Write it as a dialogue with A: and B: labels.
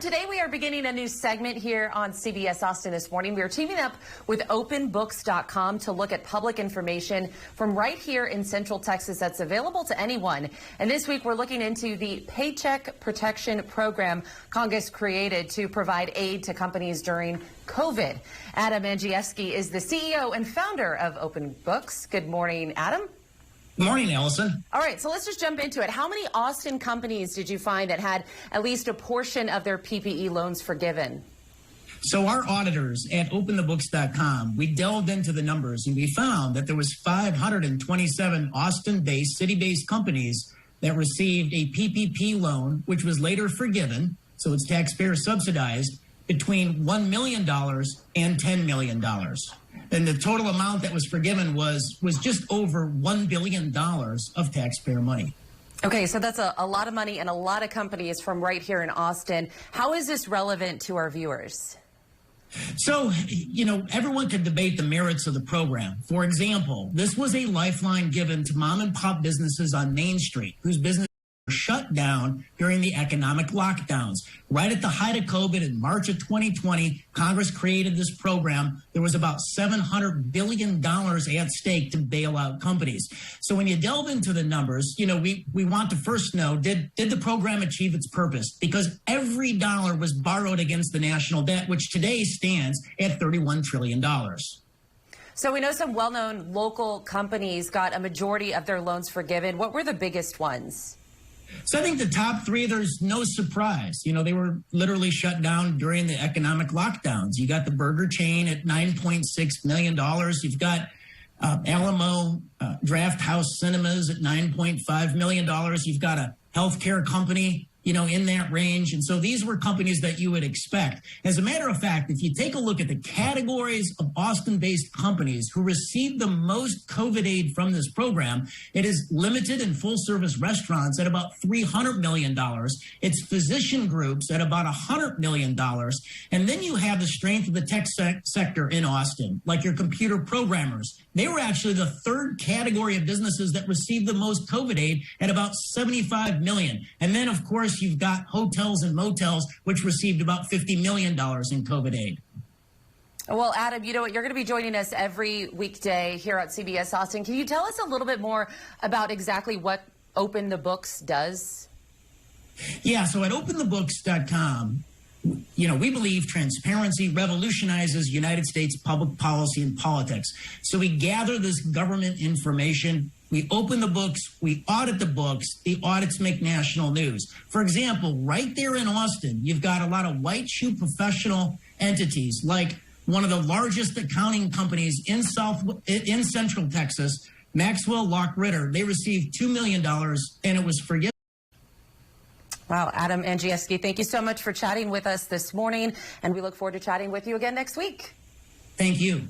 A: today we are beginning a new segment here on CBS Austin this morning. We are teaming up with openbooks.com to look at public information from right here in Central Texas that's available to anyone. And this week we're looking into the Paycheck Protection Program Congress created to provide aid to companies during COVID. Adam Andrzejewski is the CEO and founder of Open Books. Good morning, Adam.
B: Good morning, Allison.
A: All right, so let's just jump into it. How many Austin companies did you find that had at least a portion of their PPP loans forgiven?
B: So our auditors at openthebooks.com, we delved into the numbers and we found that there was 527 Austin-based, city-based companies that received a PPP loan, which was later forgiven, so it's taxpayer subsidized, between $1 million and $10 million. And the total amount that was forgiven was just over $1 billion of taxpayer money.
A: Okay, so that's a lot of money and a lot of companies from right here in Austin. How is this relevant to our viewers?
B: So, everyone could debate the merits of the program. For example, this was a lifeline given to mom and pop businesses on Main Street whose business shut down during the economic lockdowns. Right at the height of COVID in March of 2020, Congress created this program. There was about $700 billion at stake to bail out companies. So when you delve into the numbers, we want to first know, did the program achieve its purpose? Because every dollar was borrowed against the national debt, which today stands at $31 trillion.
A: So we know some well-known local companies got a majority of their loans forgiven. What were the biggest ones?
B: So I think the top three, there's no surprise. They were literally shut down during the economic lockdowns. You got the burger chain at $9.6 million. You've got Alamo Draft House Cinemas at $9.5 million. You've got a healthcare company, in that range. And so these were companies that you would expect. As a matter of fact, if you take a look at the categories of Austin-based companies who received the most COVID aid from this program, it is limited and full-service restaurants at about $300 million. It's physician groups at about $100 million. And then you have the strength of the tech sector in Austin, like your computer programmers. They were actually the third category of businesses that received the most COVID aid at about $75 million. And then, of course, you've got hotels and motels, which received about $50 million in COVID aid.
A: Well, Adam, you know what? You're going to be joining us every weekday here at CBS Austin. Can you tell us a little bit more about exactly what Open the Books does?
B: Yeah, so at openthebooks.com, we believe transparency revolutionizes United States public policy and politics. So we gather this government information, we open the books, we audit the books, the audits make national news. For example, right there in Austin, you've got a lot of white shoe professional entities, like one of the largest accounting companies in Central Texas, Maxwell Lock Ritter. They received $2 million and it was forgiven.
A: Wow, Adam Andrzejewski, thank you so much for chatting with us this morning, and we look forward to chatting with you again next week.
B: Thank you.